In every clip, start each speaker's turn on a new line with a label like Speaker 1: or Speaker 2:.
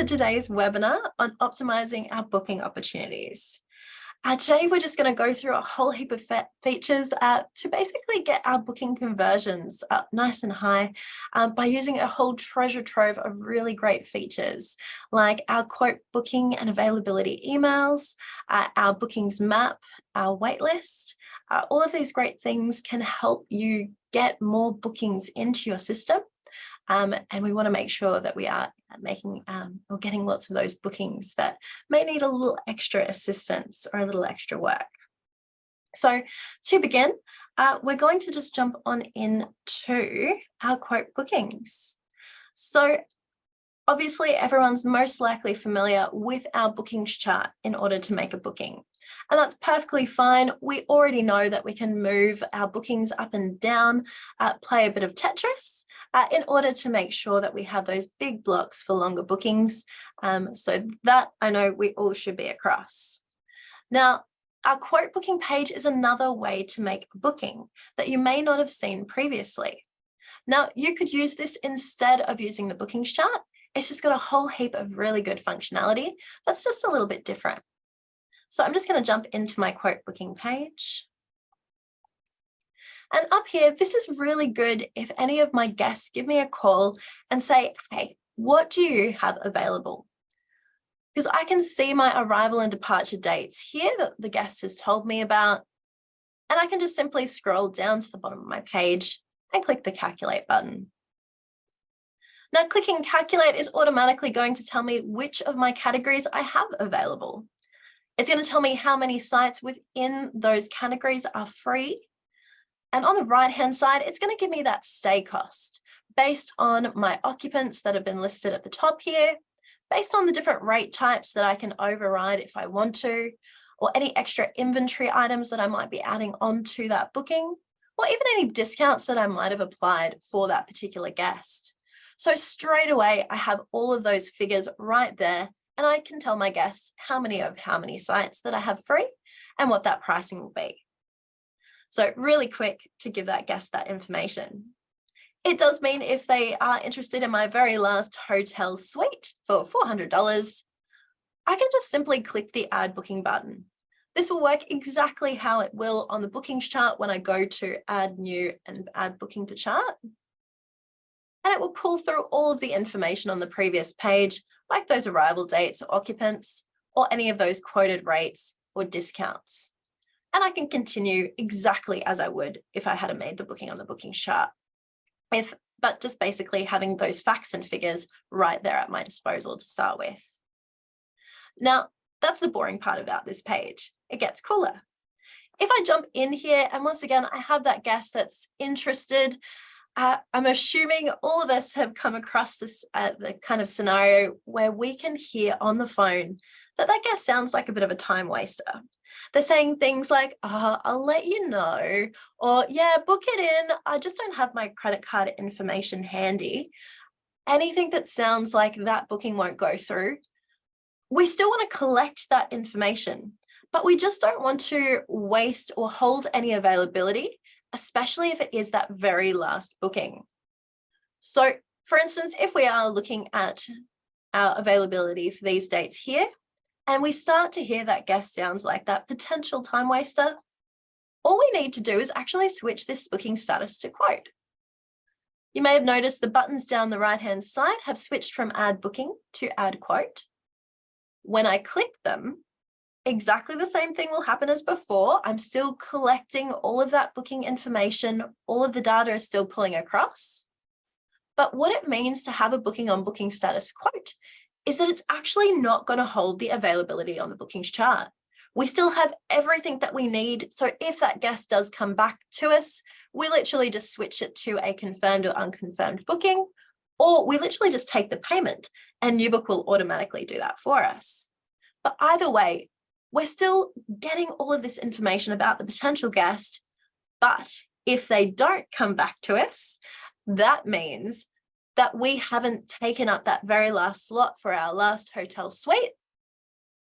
Speaker 1: to today's webinar on optimizing our booking opportunities. Today, we're just going to go through a whole heap of features to basically get our booking conversions up nice and high by using a whole treasure trove of really great features like our quote booking and availability emails, our bookings map, our waitlist. All of these great things can help you get more bookings into your system. And we want to make sure that we are making or getting lots of those bookings that may need a little extra assistance or a little extra work. So to begin, we're going to just jump on into our quote bookings. So obviously everyone's most likely familiar with our bookings chart in order to make a booking. And that's perfectly fine. We already know that we can move our bookings up and down, play a bit of Tetris in order to make sure that we have those big blocks for longer bookings. So that I know we all should be across. Now, our quote booking page is another way to make a booking that you may not have seen previously. Now, you could use this instead of using the bookings chart. It's just got a whole heap of really good functionality that's just a little bit different. So I'm just going to jump into my quote booking page. And up here, this is really good if any of my guests give me a call and say, hey, what do you have available? Because I can see my arrival and departure dates here that the guest has told me about. And I can just simply scroll down to the bottom of my page and click the calculate button. Now, clicking calculate is automatically going to tell me which of my categories I have available. It's going to tell me how many sites within those categories are free. And on the right-hand side, it's going to give me that stay cost based on my occupants that have been listed at the top here, based on the different rate types that I can override if I want to, or any extra inventory items that I might be adding onto that booking, or even any discounts that I might have applied for that particular guest. So straight away, I have all of those figures right there, and I can tell my guests how many sites that I have free and what that pricing will be. So really quick to give that guest that information. It does mean if they are interested in my very last hotel suite for $400, I can just simply click the add booking button. This will work exactly how it will on the bookings chart when I go to add new and add booking to chart. And it will pull through all of the information on the previous page, like those arrival dates or occupants, or any of those quoted rates or discounts. And I can continue exactly as I would if I had made the booking on the booking chart, but just basically having those facts and figures right there at my disposal to start with. Now, that's the boring part about this page. It gets cooler. If I jump in here, and once again, I have that guest that's interested, I'm assuming all of us have come across this the kind of scenario where we can hear on the phone that guest sounds like a bit of a time waster. They're saying things like, I'll let you know, or yeah, book it in. I just don't have my credit card information handy. Anything that sounds like that booking won't go through. We still want to collect that information, but we just don't want to waste or hold any availability, especially if it is that very last booking. So for instance, if we are looking at our availability for these dates here, and we start to hear that guest sounds like that potential time waster, all we need to do is actually switch this booking status to quote. You may have noticed the buttons down the right-hand side have switched from add booking to add quote. When I click them, exactly the same thing will happen as before. I'm still collecting all of that booking information. All of the data is still pulling across. But what it means to have a booking on booking status quote is that it's actually not going to hold the availability on the bookings chart. We still have everything that we need. So if that guest does come back to us, we literally just switch it to a confirmed or unconfirmed booking, or we literally just take the payment and Newbook will automatically do that for us. But either way, we're still getting all of this information about the potential guest, but if they don't come back to us, that means that we haven't taken up that very last slot for our last hotel suite.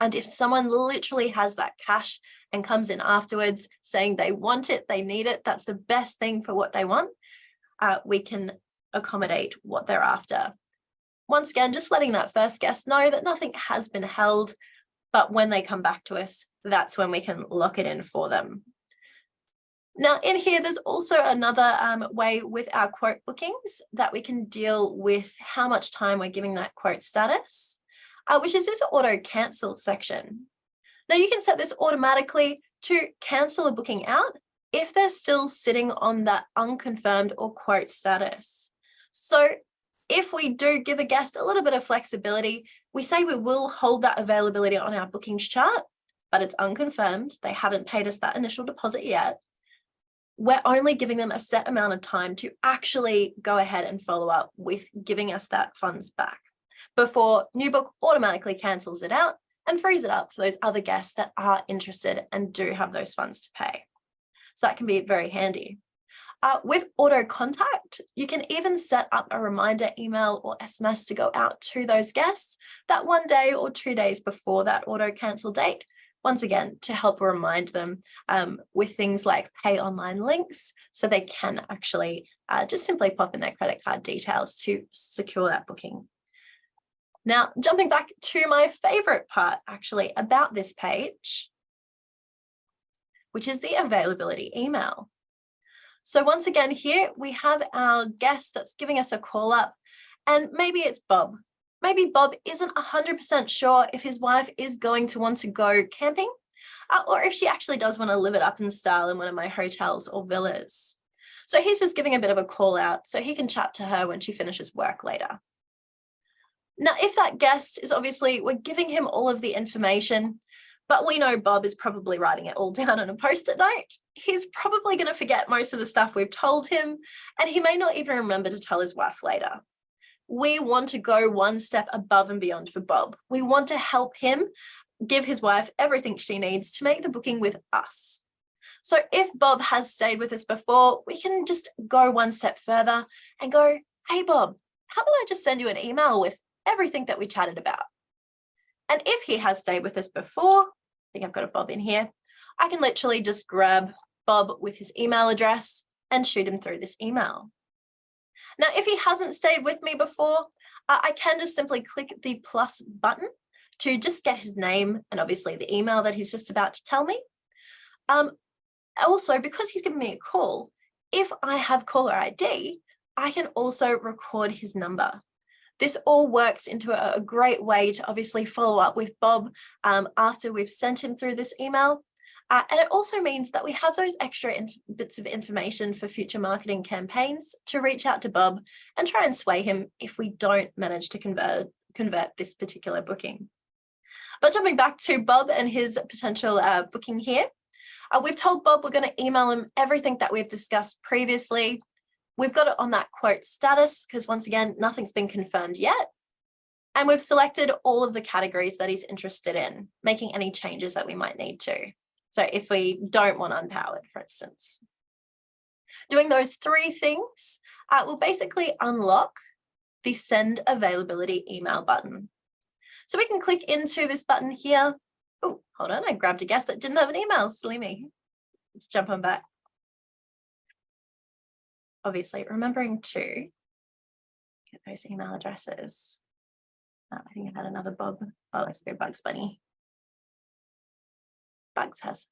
Speaker 1: And if someone literally has that cash and comes in afterwards saying they want it, they need it, that's the best thing for what they want, we can accommodate what they're after. once again, just letting that first guest know that nothing has been held, but when they come back to us, that's when we can lock it in for them. Now in here, there's also another way with our quote bookings that we can deal with how much time we're giving that quote status, which is this auto cancel section. Now you can set this automatically to cancel a booking out if they're still sitting on that unconfirmed or quote status. So if we do give a guest a little bit of flexibility, we say we will hold that availability on our bookings chart, but it's unconfirmed. They haven't paid us that initial deposit yet. We're only giving them a set amount of time to actually go ahead and follow up with giving us that funds back before Newbook automatically cancels it out and frees it up for those other guests that are interested and do have those funds to pay. So that can be very handy. With auto contact, you can even set up a reminder email or SMS to go out to those guests that 1 day or 2 days before that auto cancel date. Once again, to help remind them with things like pay online links, so they can actually just simply pop in their credit card details to secure that booking. Now, jumping back to my favorite part actually about this page, which is the availability email. So once again, here we have our guest that's giving us a call up, and maybe it's Bob. Maybe Bob isn't 100% sure if his wife is going to want to go camping, or if she actually does want to live it up in style in one of my hotels or villas. So he's just giving a bit of a call out so he can chat to her when she finishes work later. Now, if that guest is obviously, we're giving him all of the information, but we know Bob is probably writing it all down on a post-it note. He's probably going to forget most of the stuff we've told him, and he may not even remember to tell his wife later. We want to go one step above and beyond for Bob. We want to help him give his wife everything she needs to make the booking with us. So if Bob has stayed with us before, we can just go one step further and go, hey, Bob, how about I just send you an email with everything that we chatted about? And if he has stayed with us before, I think I've got a Bob in here, I can literally just grab Bob with his email address and shoot him through this email. Now, if he hasn't stayed with me before, I can just simply click the plus button to just get his name and obviously the email that he's just about to tell me. Also, because he's given me a call, if I have caller ID, I can also record his number. This all works into a great way to obviously follow up with Bob after we've sent him through this email. And it also means that we have those extra bits of information for future marketing campaigns to reach out to Bob and try and sway him if we don't manage to convert this particular booking. But jumping back to Bob and his potential booking here, we've told Bob we're going to email him everything that we've discussed previously. We've got it on that quote status because once again, nothing's been confirmed yet. And we've selected all of the categories that he's interested in, making any changes that we might need to. So if we don't want unpowered, for instance. Doing those 3 things will basically unlock the send availability email button. So we can click into this button here. Oh, hold on, I grabbed a guest that didn't have an email, silly me. Let's jump on back. Obviously, remembering to get those email addresses. I think I've had another Bob. Oh, let's go Bugs Bunny. Bugs has.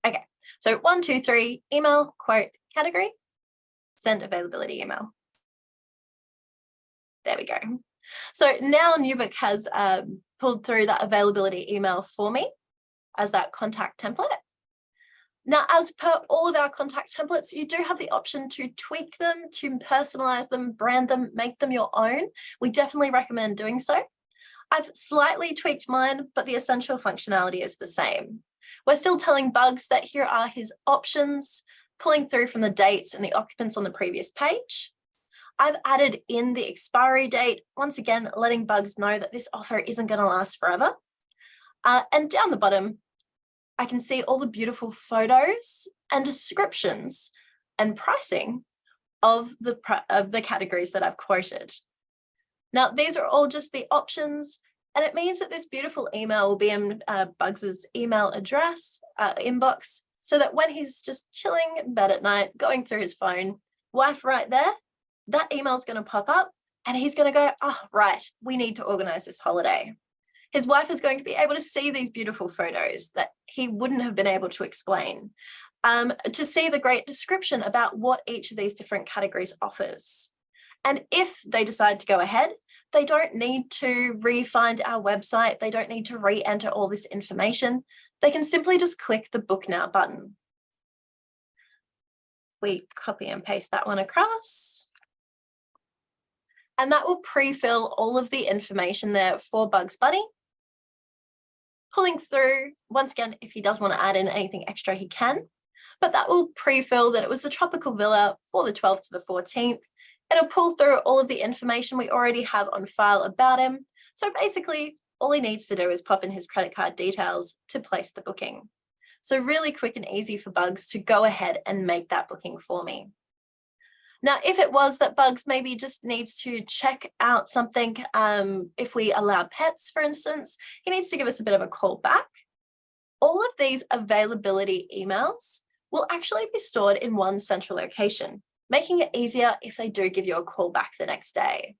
Speaker 1: Okay, so 1, 2, 3, email, quote, category, send availability email. There we go. So now Newbook has pulled through that availability email for me as that contact template. Now, as per all of our contact templates, you do have the option to tweak them, to personalize them, brand them, make them your own. We definitely recommend doing so. I've slightly tweaked mine, but the essential functionality is the same. We're still telling Bugs that here are his options, pulling through from the dates and the occupants on the previous page. I've added in the expiry date, once again, letting Bugs know that this offer isn't going to last forever. And down the bottom, I can see all the beautiful photos and descriptions and pricing of the categories that I've quoted. Now, these are all just the options, and it means that this beautiful email will be in Bugs's email address inbox, so that when he's just chilling in bed at night, going through his phone, wife right there, that email is going to pop up and he's going to go, oh, right, we need to organize this holiday. His wife is going to be able to see these beautiful photos that he wouldn't have been able to explain, to see the great description about what each of these different categories offers. And if they decide to go ahead, they don't need to re-find our website. They don't need to re-enter all this information. They can simply just click the Book Now button. We copy and paste that one across. And that will pre-fill all of the information there for Bugs Bunny. Pulling through, once again, if he does want to add in anything extra, he can. But that will pre-fill that it was the tropical villa for the 12th to the 14th. It'll pull through all of the information we already have on file about him. So basically, all he needs to do is pop in his credit card details to place the booking. So really quick and easy for Bugs to go ahead and make that booking for me. Now, if it was that Bugs maybe just needs to check out something, if we allow pets, for instance, he needs to give us a bit of a call back. All of these availability emails will actually be stored in one central location, making it easier if they do give you a call back the next day.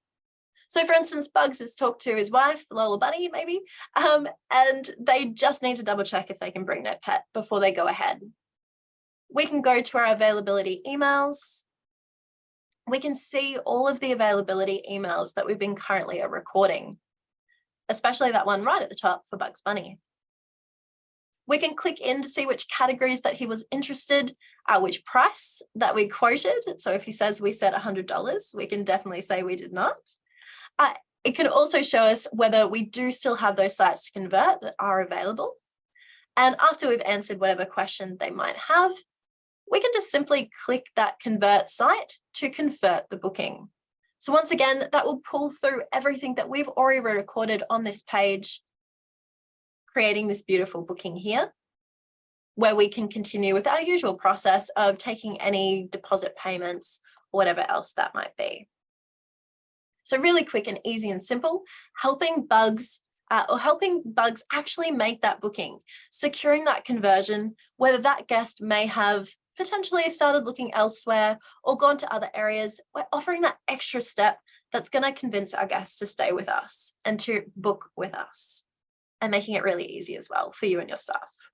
Speaker 1: So for instance, Bugs has talked to his wife, Lola Bunny, maybe, and they just need to double check if they can bring their pet before they go ahead. We can go to our availability emails. We can see all of the availability emails that we've been currently recording, especially that one right at the top for Bugs Bunny. We can click in to see which categories that he was interested, which price that we quoted. So if he says we said $100, we can definitely say we did not. It can also show us whether we do still have those sites to convert that are available. And after we've answered whatever question they might have, we can just simply click that convert site to convert the booking. So once again, that will pull through everything that we've already recorded on this page, creating this beautiful booking here, where we can continue with our usual process of taking any deposit payments or whatever else that might be. So really quick and easy and simple, helping Bugs actually make that booking, securing that conversion, whether that guest may have potentially started looking elsewhere or gone to other areas. We're offering that extra step that's going to convince our guests to stay with us and to book with us, and making it really easy as well for you and your staff.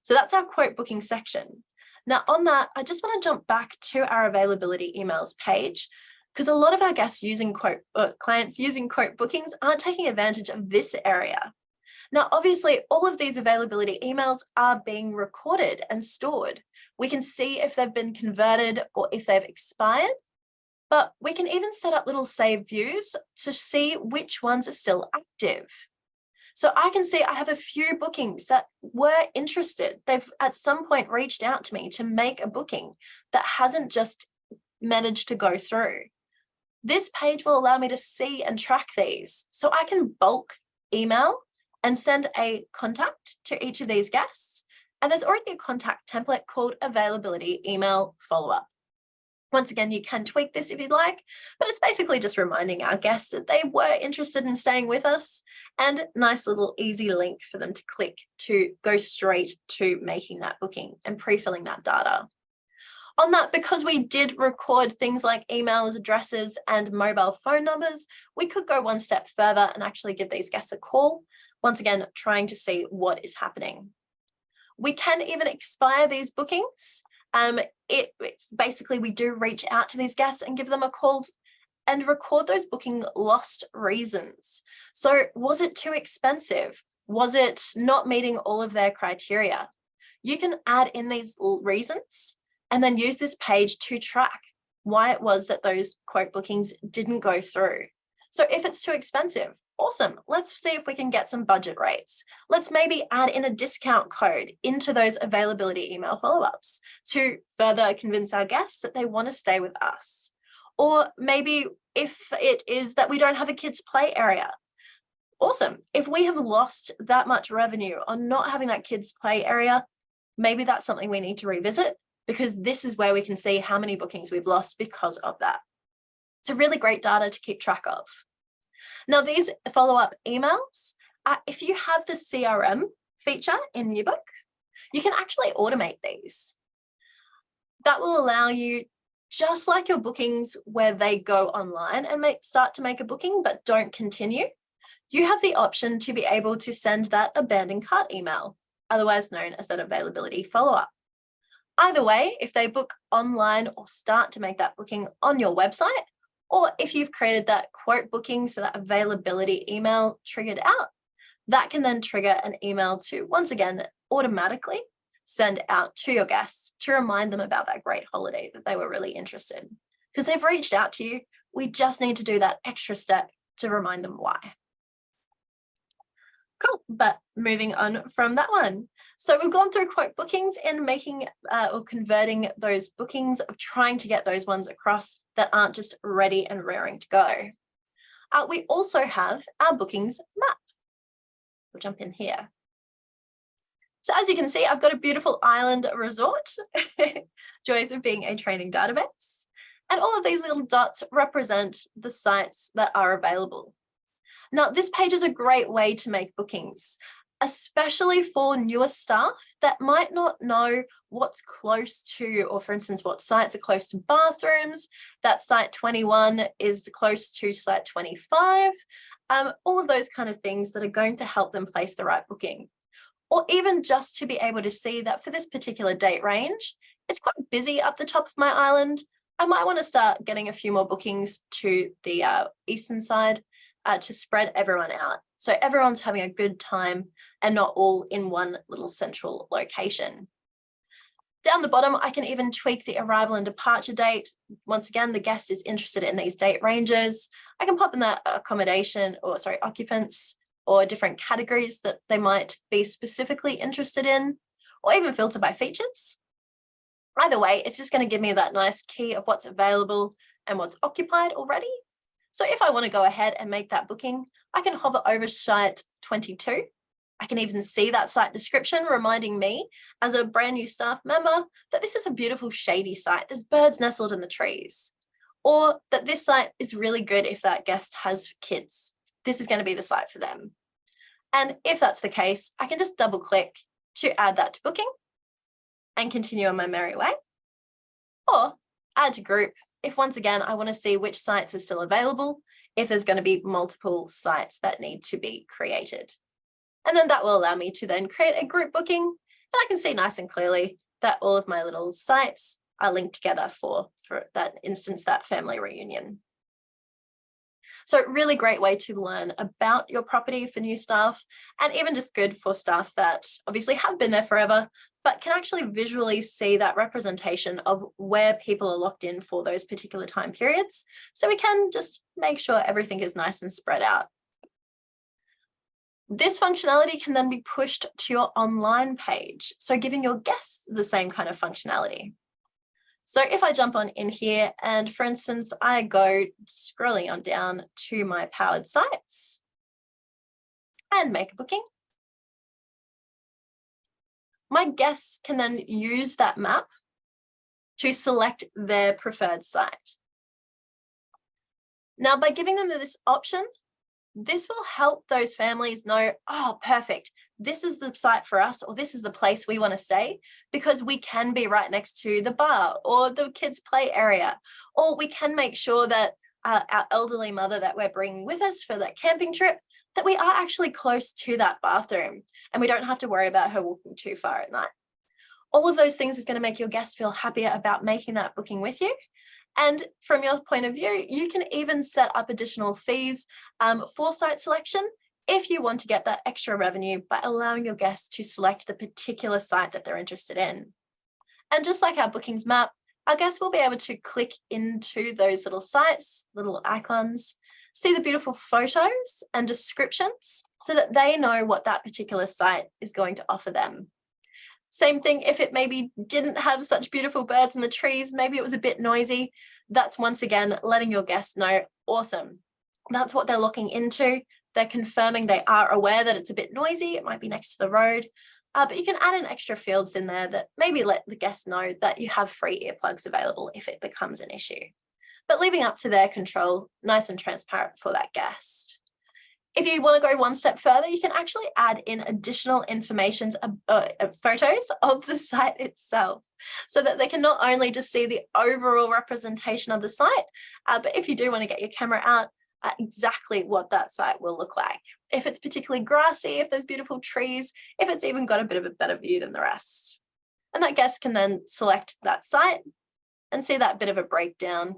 Speaker 1: So that's our quote booking section. Now on that, I just want to jump back to our availability emails page, because a lot of our guests using clients using quote bookings aren't taking advantage of this area. Now, obviously, all of these availability emails are being recorded and stored. We can see if they've been converted or if they've expired, but we can even set up little save views to see which ones are still active. So I can see I have a few bookings that were interested. They've at some point reached out to me to make a booking that hasn't just managed to go through. This page will allow me to see and track these. So I can bulk email and send a contact to each of these guests. And there's already a contact template called availability email follow-up. Once again, you can tweak this if you'd like, but it's basically just reminding our guests that they were interested in staying with us, and nice little easy link for them to click to go straight to making that booking and pre-filling that data. On that, because we did record things like emails, addresses, and mobile phone numbers, we could go one step further and actually give these guests a call, once again, trying to see what is happening. We can even expire these bookings. It's basically, we do reach out to these guests and give them a call and record those booking lost reasons. So was it too expensive? Was it not meeting all of their criteria? You can add in these reasons and then use this page to track why it was that those quote bookings didn't go through. So if it's too expensive, awesome. Let's see if we can get some budget rates. Let's maybe add in a discount code into those availability email follow-ups to further convince our guests that they want to stay with us. Or maybe if it is that we don't have a kids play area, awesome. If we have lost that much revenue on not having that kids play area, maybe that's something we need to revisit, because this is where we can see how many bookings we've lost because of that. It's a really great data to keep track of. Now, these follow-up emails, if you have the CRM feature in Newbook, you can actually automate these. That will allow you Just like your bookings where they go online and start to make a booking but don't continue, you have the option to be able to send that abandoned cart email, otherwise known as that availability follow-up. Either way, if they book online or start to make that booking on your website, or if you've created that quote booking, so that availability email triggered out, that can then trigger an email to, once again, automatically send out to your guests to remind them about that great holiday that they were really interested. Because they've reached out to you, we just need to do that extra step to remind them why. Cool, but moving on from that one. So we've gone through quote bookings and making or converting those bookings of trying to get those ones across that aren't just ready and raring to go. We also have our bookings map. We'll jump in here. So as you can see, I've got a beautiful island resort, joys of being a training database. And all of these little dots represent the sites that are available. Now, this page is a great way to make bookings, especially for newer staff that might not know what's close to, or for instance, what sites are close to bathrooms, that site 21 is close to site 25, all of those kind of things that are going to help them place the right booking. Or even just to be able to see that for this particular date range, it's quite busy up the top of my island. I might want to start getting a few more bookings to the eastern side to spread everyone out. So everyone's having a good time and not all in one little central location. Down the bottom, I can even tweak the arrival and departure date. Once again, the guest is interested in these date ranges. I can pop in that accommodation, or sorry, occupants, or different categories that they might be specifically interested in, or even filter by features. Either way, it's just going to give me that nice key of what's available and what's occupied already. So if I want to go ahead and make that booking, I can hover over site 22. I can even see that site description reminding me as a brand new staff member that this is a beautiful shady site. There's birds nestled in the trees. Or that this site is really good if that guest has kids. This is going to be the site for them. And if that's the case, I can just double click to add that to booking and continue on my merry way. Or add to group if once again, I want to see which sites are still available, if there's going to be multiple sites that need to be created. And then that will allow me to then create a group booking, and I can see nice and clearly that all of my little sites are linked together for that instance, that family reunion. So really great way to learn about your property for new staff, and even just good for staff that obviously have been there forever, but can actually visually see that representation of where people are locked in for those particular time periods. So we can just make sure everything is nice and spread out. This functionality can then be pushed to your online page, so giving your guests the same kind of functionality. So if I jump on in here and, for instance, I go scrolling on down to my powered sites and make a booking, my guests can then use that map to select their preferred site. Now, by giving them this option, this will help those families know, oh, perfect, this is the site for us, or this is the place we want to stay, because we can be right next to the bar or the kids' play area, or we can make sure that our elderly mother that we're bringing with us for that camping trip, that we are actually close to that bathroom and we don't have to worry about her walking too far at night. All of those things is going to make your guest feel happier about making that booking with you. And from your point of view, you can even set up additional fees for site selection if you want to get that extra revenue by allowing your guests to select the particular site that they're interested in. And just like our bookings map, our guests will be able to click into those little sites, little icons, see the beautiful photos and descriptions so that they know what that particular site is going to offer them. Same thing if it maybe didn't have such beautiful birds in the trees, maybe it was a bit noisy. That's once again letting your guests know, awesome, that's what they're looking into. They're confirming they are aware that it's a bit noisy, it might be next to the road, but you can add in extra fields in there that maybe let the guests know that you have free earplugs available if it becomes an issue. But leaving up to their control, nice and transparent for that guest. If you want to go one step further, you can actually add in additional information, photos of the site itself, so that they can not only just see the overall representation of the site, but if you do want to get your camera out, exactly what that site will look like. If it's particularly grassy, if there's beautiful trees, if it's even got a bit of a better view than the rest. And that guest can then select that site and see that bit of a breakdown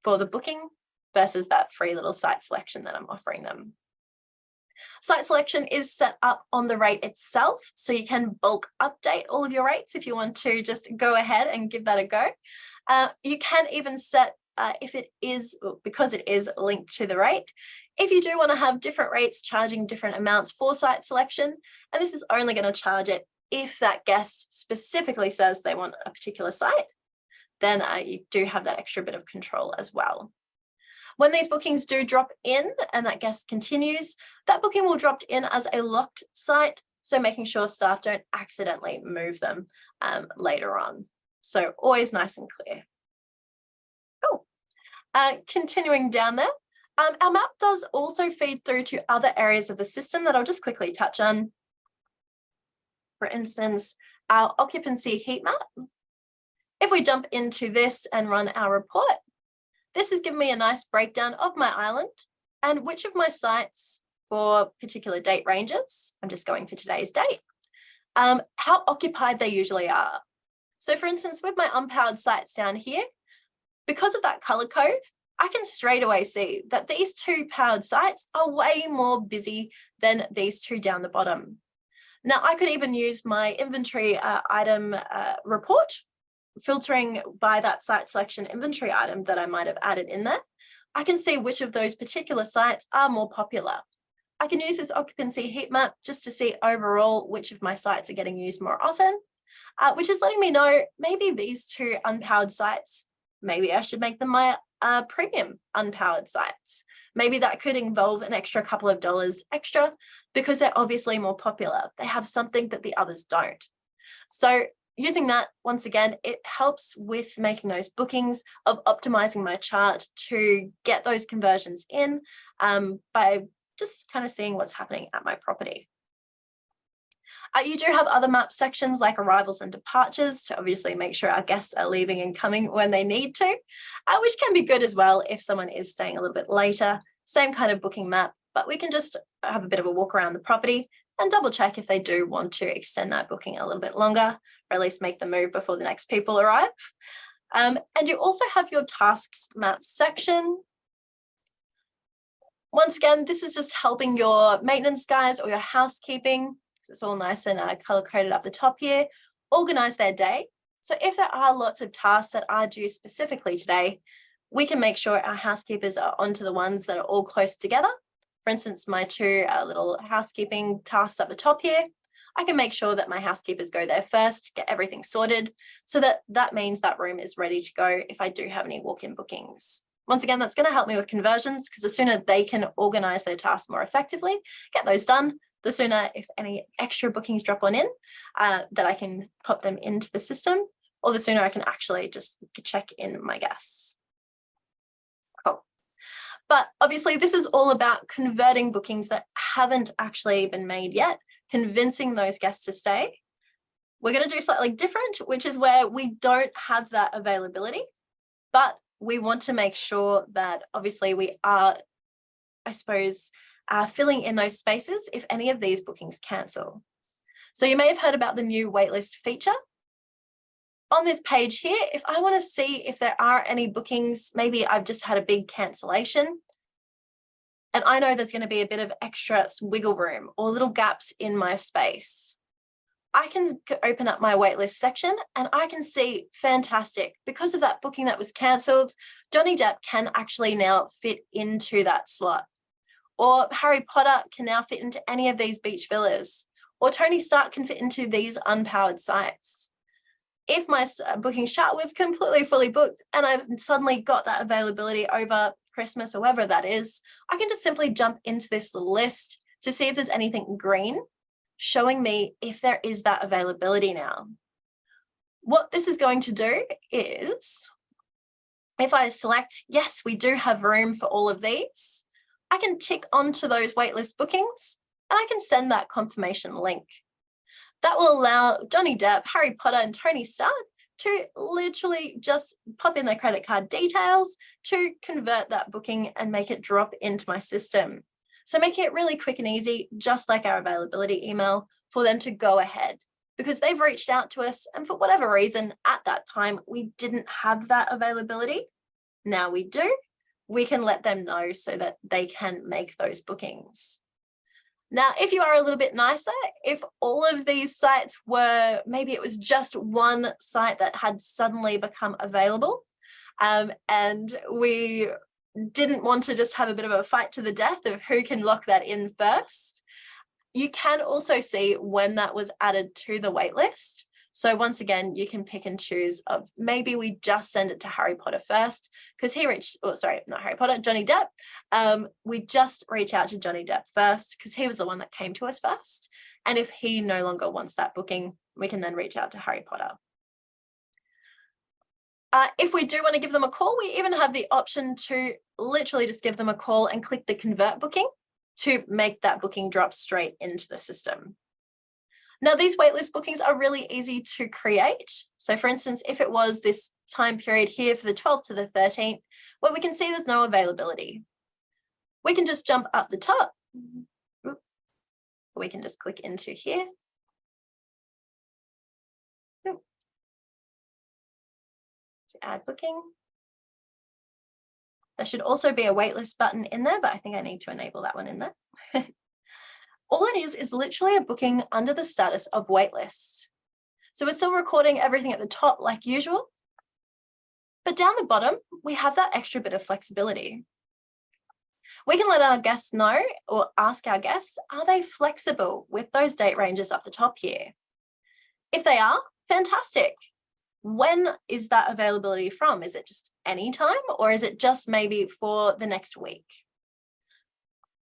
Speaker 1: for the booking versus that free little site selection that I'm offering them. Site selection is set up on the rate itself, so you can bulk update all of your rates if you want to just go ahead and give that a go. You can even set, if it is, because it is linked to the rate, if you do want to have different rates charging different amounts for site selection, and this is only going to charge it if that guest specifically says they want a particular site, then you do have that extra bit of control as well. When these bookings do drop in and that guest continues, that booking will drop in as a locked site, so making sure staff don't accidentally move them later on. So always nice and clear. Cool. Continuing down there, our map does also feed through to other areas of the system that I'll just quickly touch on. For instance, our occupancy heat map. If we jump into this and run our report, this has given me a nice breakdown of my island and which of my sites for particular date ranges, I'm just going for today's date, how occupied they usually are. So for instance, with my unpowered sites down here, because of that color code, I can straight away see that these two powered sites are way more busy than these two down the bottom. Now I could even use my inventory item report, filtering by that site selection inventory item that I might have added in there. I can see which of those particular sites are more popular. I can use this occupancy heat map just to see overall which of my sites are getting used more often, which is letting me know maybe these two unpowered sites, maybe I should make them my premium unpowered sites. Maybe that could involve an extra couple of dollars extra because they're obviously more popular. They have something that the others don't. So using that, once again, it helps with making those bookings, of optimizing my chart to get those conversions in by just kind of seeing what's happening at my property. You do have other map sections like arrivals and departures to obviously make sure our guests are leaving and coming when they need to, which can be good as well if someone is staying a little bit later. Same kind of booking map, but we can just have a bit of a walk around the property and double check if they do want to extend that booking a little bit longer, or at least make the move before the next people arrive. And you also have your tasks map section. Once again, this is just helping your maintenance guys or your housekeeping, because it's all nice and color coded up the top here, organize their day. So if there are lots of tasks that are due specifically today, we can make sure our housekeepers are onto the ones that are all close together. For instance, my two little housekeeping tasks at the top here, I can make sure that my housekeepers go there first, get everything sorted, so that means that room is ready to go if I do have any walk-in bookings. Once again, that's going to help me with conversions, because the sooner they can organize their tasks more effectively, get those done, the sooner, if any extra bookings drop on in, that I can pop them into the system, or the sooner I can actually just check in my guests. Cool. But obviously this is all about converting bookings that haven't actually been made yet, convincing those guests to stay. We're going to do slightly different, which is where we don't have that availability, but we want to make sure that obviously we are, I suppose, filling in those spaces if any of these bookings cancel. So you may have heard about the new waitlist feature. On this page here, if I want to see if there are any bookings, maybe I've just had a big cancellation, and I know there's going to be a bit of extra wiggle room or little gaps in my space, I can open up my waitlist section and I can see, fantastic, because of that booking that was cancelled, Johnny Depp can actually now fit into that slot. Or Harry Potter can now fit into any of these beach villas. Or Tony Stark can fit into these unpowered sites. If my booking chart was completely fully booked and I've suddenly got that availability over Christmas or whatever that is, I can just simply jump into this list to see if there's anything green, showing me if there is that availability now. What this is going to do is, if I select, yes, we do have room for all of these, I can tick onto those waitlist bookings and I can send that confirmation link. That will allow Johnny Depp, Harry Potter, and Tony Stark to literally just pop in their credit card details to convert that booking and make it drop into my system. So making it really quick and easy, just like our availability email, for them to go ahead because they've reached out to us and for whatever reason at that time, we didn't have that availability. Now we do. We can let them know so that they can make those bookings. Now, if you are a little bit nicer, if all of these sites were, maybe it was just one site that had suddenly become available, and we didn't want to just have a bit of a fight to the death of who can lock that in first, you can also see when that was added to the waitlist. So once again, you can pick and choose of maybe we just send it to Harry Potter first because Johnny Depp. We just reach out to Johnny Depp first because he was the one that came to us first. And if he no longer wants that booking, we can then reach out to Harry Potter. If we do want to give them a call, we even have the option to literally just give them a call and click the convert booking to make that booking drop straight into the system. Now, these waitlist bookings are really easy to create. So for instance, if it was this time period here for the 12th to the 13th, well, we can see there's no availability. We can just jump up the top. We can just click into here. To add booking. There should also be a waitlist button in there, but I think I need to enable that one in there. All it is literally a booking under the status of waitlist. So we're still recording everything at the top like usual, but down the bottom, we have that extra bit of flexibility. We can let our guests know or ask our guests, are they flexible with those date ranges up the top here? If they are, fantastic. When is that availability from? Is it just any time or is it just maybe for the next week?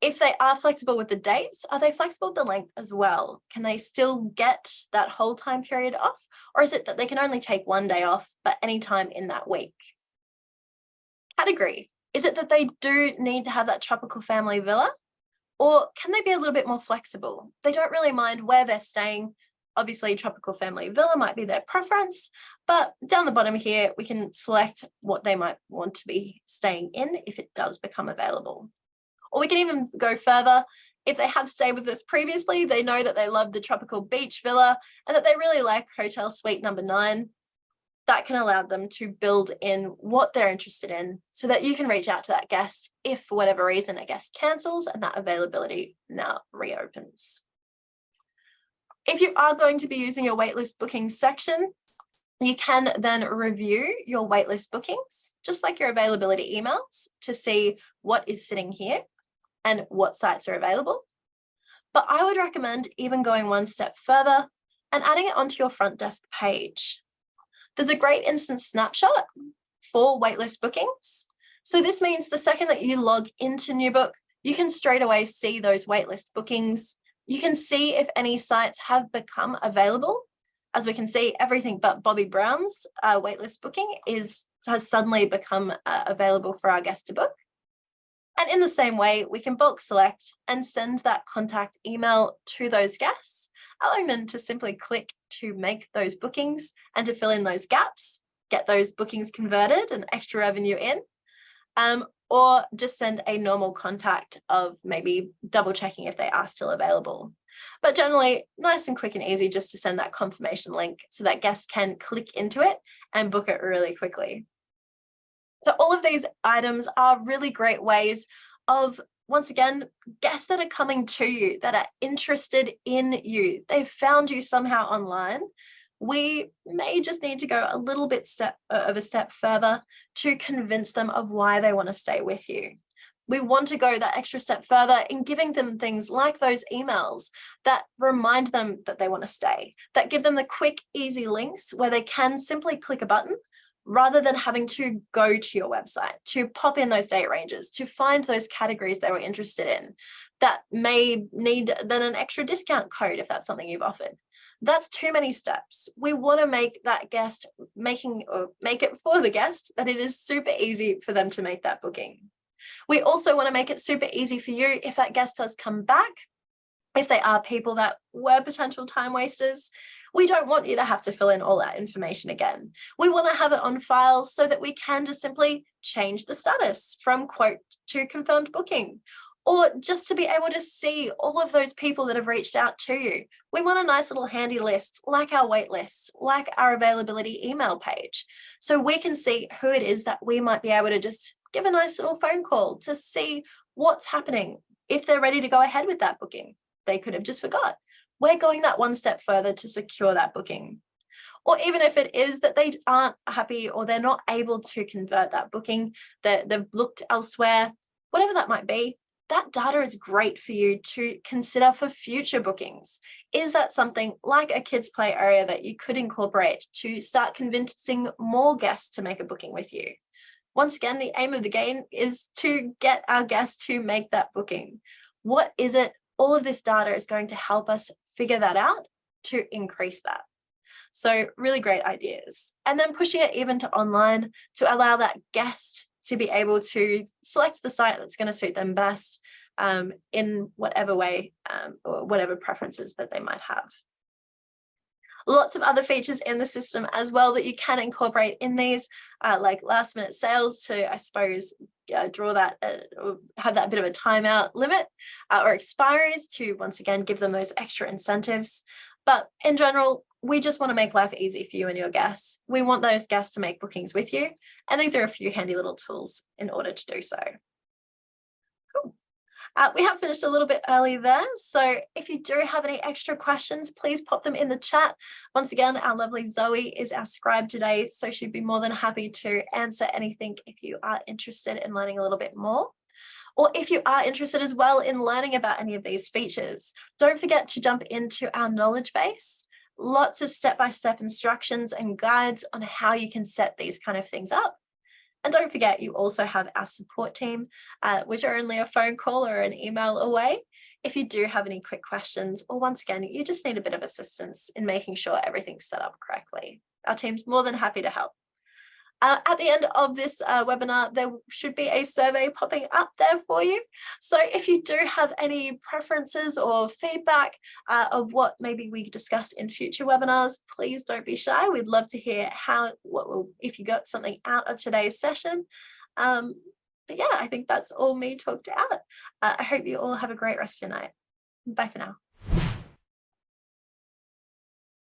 Speaker 1: If they are flexible with the dates, are they flexible with the length as well? Can they still get that whole time period off? Or is it that they can only take one day off, but any time in that week? Category, is it that they do need to have that tropical family villa? Or can they be a little bit more flexible? They don't really mind where they're staying. Obviously, tropical family villa might be their preference, but down the bottom here, we can select what they might want to be staying in if it does become available. Or we can even go further. If they have stayed with us previously, they know that they love the tropical beach villa and that they really like hotel suite number 9. That can allow them to build in what they're interested in so that you can reach out to that guest if for whatever reason a guest cancels and that availability now reopens. If you are going to be using your waitlist booking section, you can then review your waitlist bookings, just like your availability emails, to see what is sitting here and what sites are available. But I would recommend even going one step further and adding it onto your front desk page. There's a great instant snapshot for waitlist bookings. So this means the second that you log into Newbook, you can straight away see those waitlist bookings. You can see if any sites have become available. As we can see, everything but Bobby Brown's waitlist booking has suddenly become available for our guests to book. And in the same way, we can bulk select and send that contact email to those guests, allowing them to simply click to make those bookings and to fill in those gaps, get those bookings converted and extra revenue in, or just send a normal contact of maybe double checking if they are still available. But generally, nice and quick and easy just to send that confirmation link so that guests can click into it and book it really quickly. So all of these items are really great ways of, once again, guests that are coming to you, that are interested in you. They've found you somehow online. We may just need to go a little bit of a step further to convince them of why they want to stay with you. We want to go that extra step further in giving them things like those emails that remind them that they want to stay, that give them the quick, easy links where they can simply click a button rather than having to go to your website, to pop in those date ranges, to find those categories they were interested in that may need then an extra discount code if that's something you've offered. That's too many steps. We want to make that guest make it for the guest that it is super easy for them to make that booking. We also want to make it super easy for you if that guest does come back. If they are people that were potential time wasters, we don't want you to have to fill in all that information again. We want to have it on file so that we can just simply change the status from quote to confirmed booking, or just to be able to see all of those people that have reached out to you. We want a nice little handy list, like our wait lists, like our availability email page, so we can see who it is that we might be able to just give a nice little phone call to see what's happening, if they're ready to go ahead with that booking. They could have just forgot. We're going that one step further to secure that booking. Or even if it is that they aren't happy or they're not able to convert that booking, that they've looked elsewhere, whatever that might be, that data is great for you to consider for future bookings. Is that something like a kids play area that you could incorporate to start convincing more guests to make a booking with you? Once again, the aim of the game is to get our guests to make that booking. What is it? All of this data is going to help us figure that out to increase that. So really great ideas. And then pushing it even to online to allow that guest to be able to select the site that's going to suit them best in whatever way or whatever preferences that they might have. Lots of other features in the system as well that you can incorporate in these, like last minute sales to, I suppose, draw that, or have that bit of a timeout limit, or expiries to once again give them those extra incentives. But in general, we just want to make life easy for you and your guests. We want those guests to make bookings with you. And these are a few handy little tools in order to do so. Cool. We have finished a little bit early there, so if you do have any extra questions, please pop them in the chat. Once again, our lovely Zoe is our scribe today, so she'd be more than happy to answer anything if you are interested in learning a little bit more. Or if you are interested as well in learning about any of these features, don't forget to jump into our knowledge base. Lots of step-by-step instructions and guides on how you can set these kind of things up. And don't forget, you also have our support team, which are only a phone call or an email away. If you do have any quick questions, or once again, you just need a bit of assistance in making sure everything's set up correctly, our team's more than happy to help. At the end of this webinar, there should be a survey popping up there for you. So if you do have any preferences or feedback of what maybe we discuss in future webinars, please don't be shy. We'd love to hear if you got something out of today's session. But yeah, I think that's all me talked out. I hope you all have a great rest of your night. Bye for now.